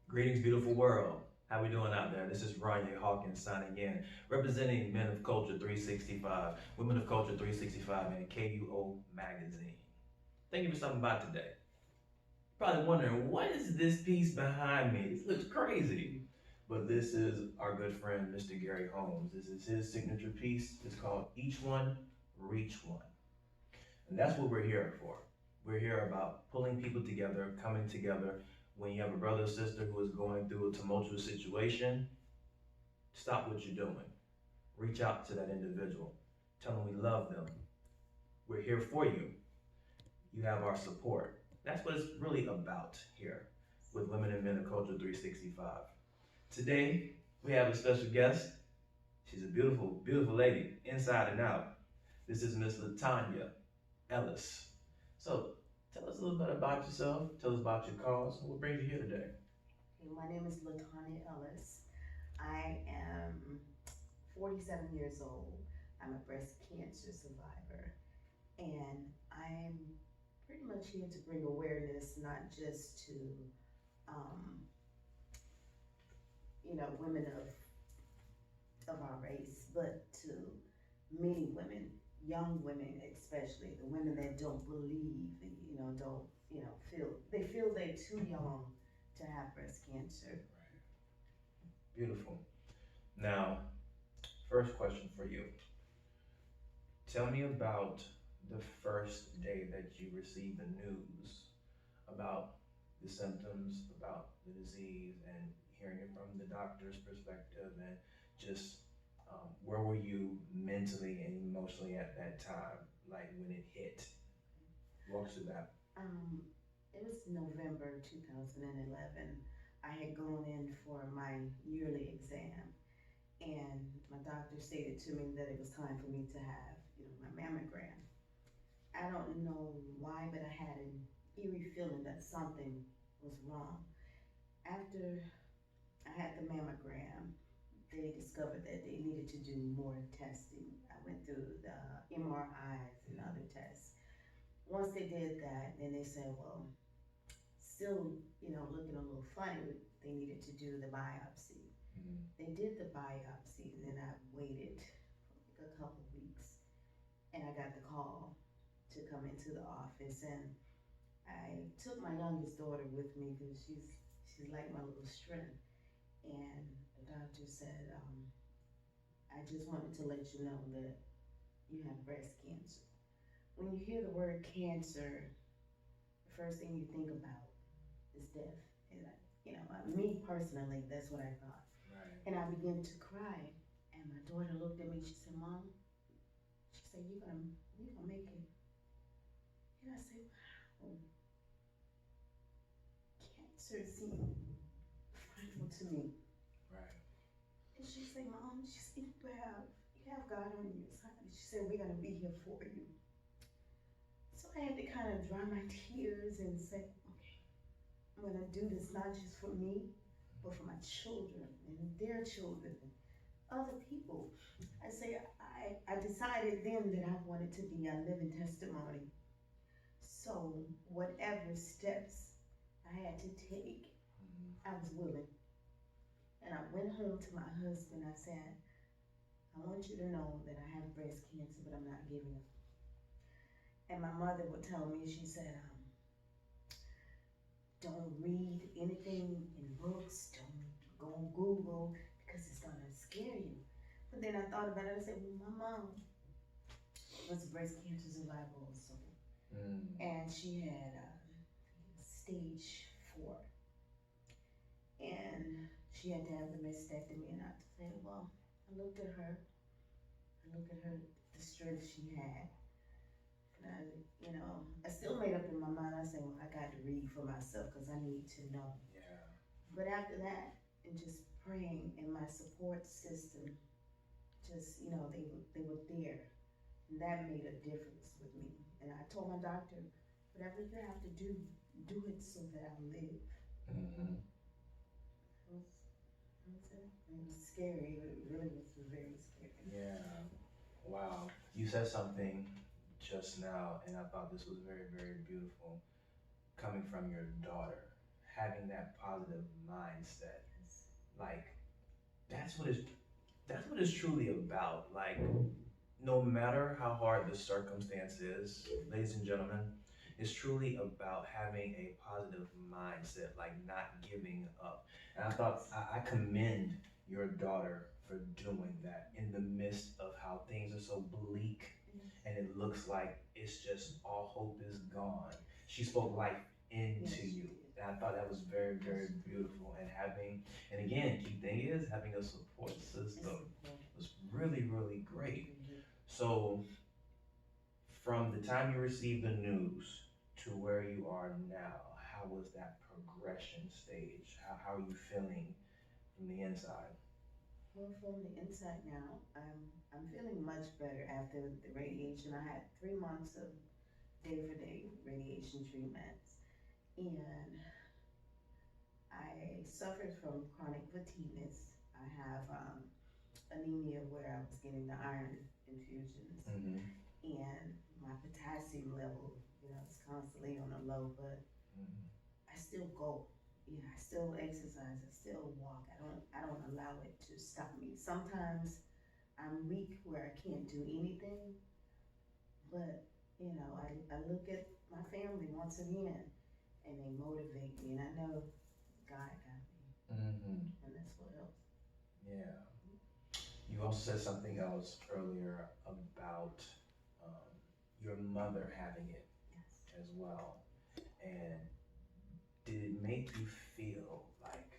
Greetings, beautiful world. How we doing out there? This is Ronyai Hawkins signing in, representing Men of Culture 365, Women of Culture 365, and KUOMagazine. Thank you for stopping by today. Probably wondering, what is this piece behind me? This looks crazy. But this is our good friend, Mr. Gary Holmes. This is his signature piece. It's called Each One, Reach One. And that's what we're here for. We're here about pulling people together, coming together. When you have a brother or sister who is going through a tumultuous situation, stop what you're doing. Reach out to that individual. Tell them we love them. We're here for you. You have our support. That's what it's really about here with Women and Men of Culture 365. Today, we have a special guest. She's a beautiful, beautiful lady, inside and out. This is Miss LaTonya Ellis. So, tell us a little bit about yourself. Tell us about your cause. What brings you here today? My name is LaTonya Ellis. I am 47 years old. I'm a breast cancer survivor. And I'm pretty much here to bring awareness, not just to, um, women of our race, but to many women, young women especially, the women that don't believe, don't, they feel they're too young to have breast cancer. Beautiful. Now, first question for you. Tell me about the first day that you received the news about the symptoms, about the disease, and hearing it from the doctor's perspective, and just where were you mentally and emotionally at that time, like when it hit? Walk us through that. Um, it was November 2011. I had gone in for my yearly exam, and my doctor stated to me that it was time for me to have, my mammogram. I don't know why, but I had an eerie feeling that something was wrong. After I had the mammogram, they discovered that they needed to do more testing. I went through the MRIs and other tests. Once they did that, then they said, well, still, looking a little funny, they needed to do the biopsy. Mm-hmm. They did the biopsy, and then I waited for like a couple of weeks, and I got the call to come into the office, and I took my youngest daughter with me because she's like my little strength. And the doctor said, I just wanted to let you know that you have breast cancer. When you hear the word cancer, the first thing you think about is death. And me personally, that's what I thought. Right. And I began to cry. And my daughter looked at me. She said, "Mom," she said, "You're gonna make it." And I said, "Wow, cancer seemed frightful to me." Right. And she said, "Mom," she said, you have God on your side." She said, "We're gonna be here for you." So I had to kind of dry my tears and say, okay, I'm gonna do this not just for me, but for my children and their children and other people. I say I decided then that I wanted to be a living testimony. So whatever steps I had to take, Mm-hmm. I was willing. And I went home to my husband. I said, "I want you to know that I have breast cancer, but I'm not giving up." And my mother would tell me, she said, "Don't read anything in books, don't go on Google because it's gonna scare you." But then I thought about it. I said, "Well, my mom was a breast cancer survivor also, and she had stage 4, and she had to have the mastectomy." And I said, well, I looked at her. I looked at her, the strength she had. And I still made up in my mind. I said, well, I got to read for myself because I need to know. Yeah. But after that, and just praying, and my support system, just, they were there. And that made a difference with me. And I told my doctor, whatever you have to do it so that I live. Mm-hmm. It was scary. It really was very scary. Yeah. Wow. You said something just now, and I thought this was very, very beautiful. Coming from your daughter, having that positive mindset, Yes. like that's what it's that's what it's truly about. Like no matter how hard the circumstance is, ladies and gentlemen, it's truly about having a positive mindset, like not giving up. And I thought I commend your daughter for doing that in the midst of how things are so bleak Yes. and it looks like it's just all hope is gone. She spoke life Yes, into she you. did. And I thought that was very, very beautiful. And having, and again, key thing is having a support It's system important. was really, really great. Mhm. So, from the time you received the news to where you are now, how was that progression stage? How are you feeling from the inside? Well, from the inside now, I'm feeling much better after the radiation. I had 3 months of day for day radiation treatments, and I suffered from chronic fatigueness. I have anemia where I was getting the iron infusions, Mm-hmm. and my potassium level, is constantly on a low, but Mm-hmm. I still go. Yeah, I still exercise. I still walk. I don't allow it to stop me. Sometimes I'm weak where I can't do anything, but I look at my family once again, and they motivate me, and I know God got me, Mm-hmm. and that's what helps. Yeah. You also said something else earlier about um, your mother having it Yes. as well. And did it make you feel like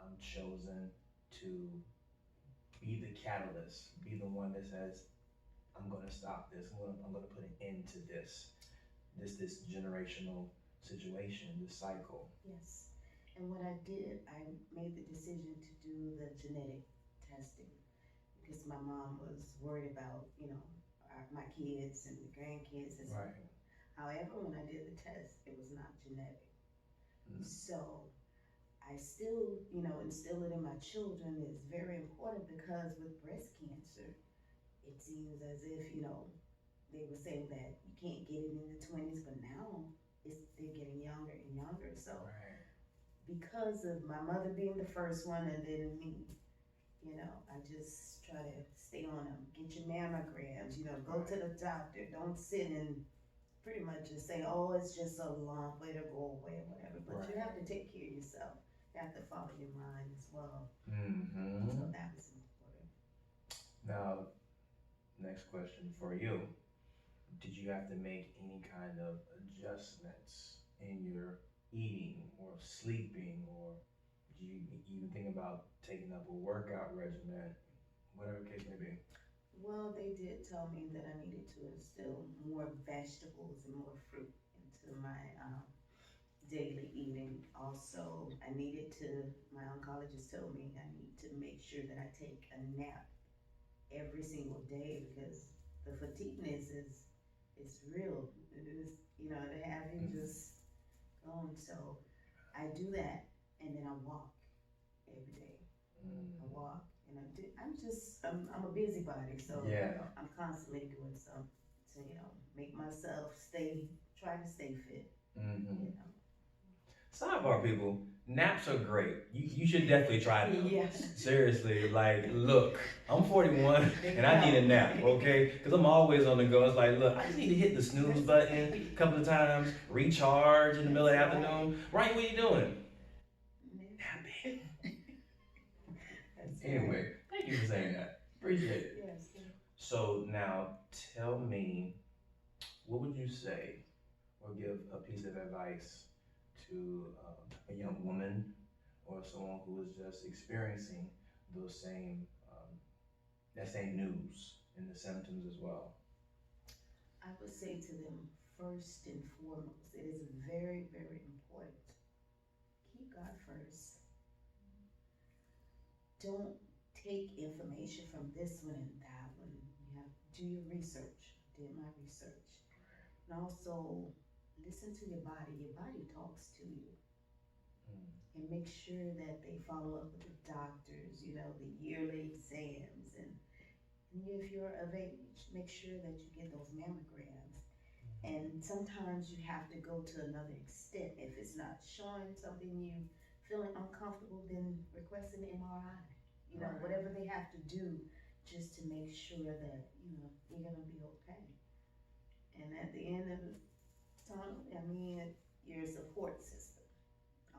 I'm chosen to be the catalyst, be the one that says, I'm going to stop this, I'm going to put an end to this generational situation, this cycle? Yes. And what I did, I made the decision to do the genetic testing because my mom was worried about, my kids and the grandkids. And Right. however, when I did the test, it was not genetic. Mm. So I still, instill it in my children is very important because with breast cancer, it seems as if, they were saying that you can't get it in the 20s, but now they're getting younger and younger. So Right. because of my mother being the first one and then me, I just try to stay on them. Get your mammograms, go to the doctor. Don't sit and pretty much just say, oh, it's just a lump, it'll go away or whatever. But you have to Right. take care of yourself. You have to follow your mind as well. So Mm-hmm. that was important. Now, next question for you. Did you have to make any kind of adjustments in your eating or sleeping, or did you even think about taking up a workout regimen, whatever the case may be? Well, they did tell me that I needed to instill more vegetables and more fruit into my daily eating. Also, my oncologist told me I need to make sure that I take a nap every single day because the fatigueness is real. It is, to have you Mm. just going. So I do that and then I walk every day. I Mm. walk and I'm a busybody, so Yeah. I'm constantly doing something to, make myself try to stay fit, Mm-hmm. you know. Sidebar, people. Naps are great. You should definitely try them. Yeah. Seriously, like, look, I'm 41 They and I need a help. nap, okay? Because I'm always on the go. It's like, look, I just need to hit the snooze button a couple of times, recharge in the middle of the That's right. afternoon. Ryan, what are you doing? Yeah. Napping. That's Anyway, right. thank you for saying that. Appreciate it. Yes. So now tell me, what would you say or give a piece of advice to a young woman or someone who is just experiencing those same that same news and the symptoms as well? I would say to them, first and foremost, it is very, very important. Keep God first. Don't take information from this one and that one. You have to do your research. I did my research. And also listen to your body. Your body talks to you. Mm. And make sure that they follow up with the doctors, the yearly exams and And if you're of age, make sure that you get those mammograms. And sometimes you have to go to another extent. If it's not showing something you feeling uncomfortable, then request an MRI. You know, Right. whatever they have to do just to make sure that, you're gonna be okay. And at the end of the tunnel, I mean, your support system.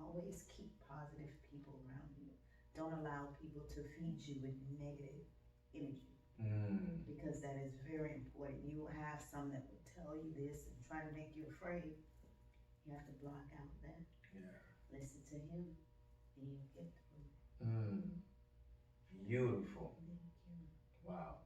Always keep positive people around you. Don't allow people to feed you with negative energy because that is very important. You will have some that will tell you this and try to make you afraid. You have to block out that. Yeah. Listen to him and you'll get through. Beautiful. Thank you. Wow.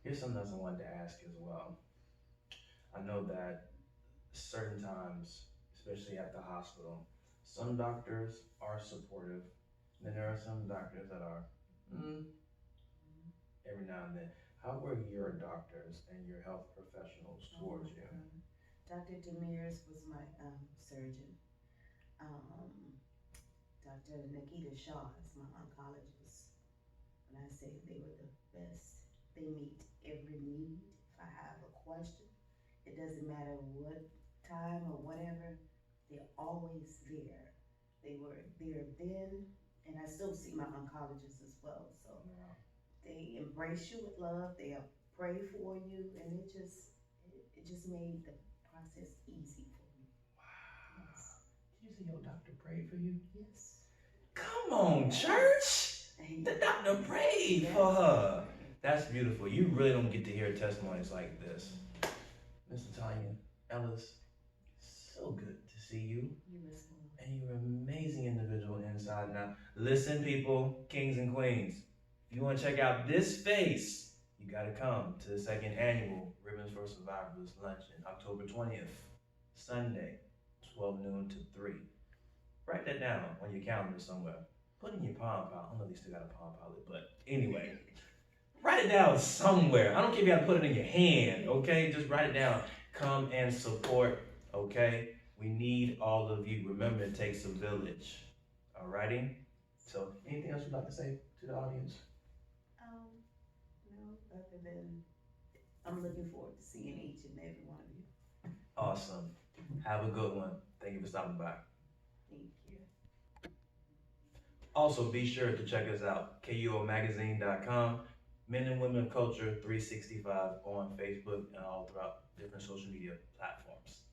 Here's something else I wanted to ask as well. I know that certain times, especially at the hospital, some doctors are supportive, and then there are some doctors that are every now and then. How were your doctors and your health professionals towards you? Dr. Demers was my surgeon. Dr. Nikita Shaw is my oncologist. When I say they were the best, they meet every need. If I have a question, it doesn't matter what time or whatever, they're always there. They were there then, and I still see my oncologist as well. So they embrace you with love. They'll pray for you, and it just made the process easy for me. Wow. Yes. Did you say your doctor prayed for you? Yes. Come on, church! The doctor prayed for her. That's beautiful. You really don't get to hear testimonies like this. Miss LaTonya Ellis, so good to see you. You as well. And you're an amazing individual inside and out. Listen, people, kings and queens, if you want to check out this face, you got to come to the second annual Ribbons for Survivors Luncheon, October 20th, Sunday, 12 noon to 3. Write that down on your calendar somewhere. Put it in your Palm Pilot. I don't know if you still got a Palm Pilot, but anyway, write it down somewhere. I don't care if you got to put it in your hand, okay? Just write it down. Come and support, okay? We need all of you. Remember, it takes a village. Alrighty? So, anything else you'd like to say to the audience? No, other than I'm looking forward to seeing each and every one of you. Awesome. Have a good one. Thank you for stopping by. Thank you. Also, be sure to check us out, KUOMagazine.com, Men and Women of Culture 365 on Facebook and all throughout different social media platforms.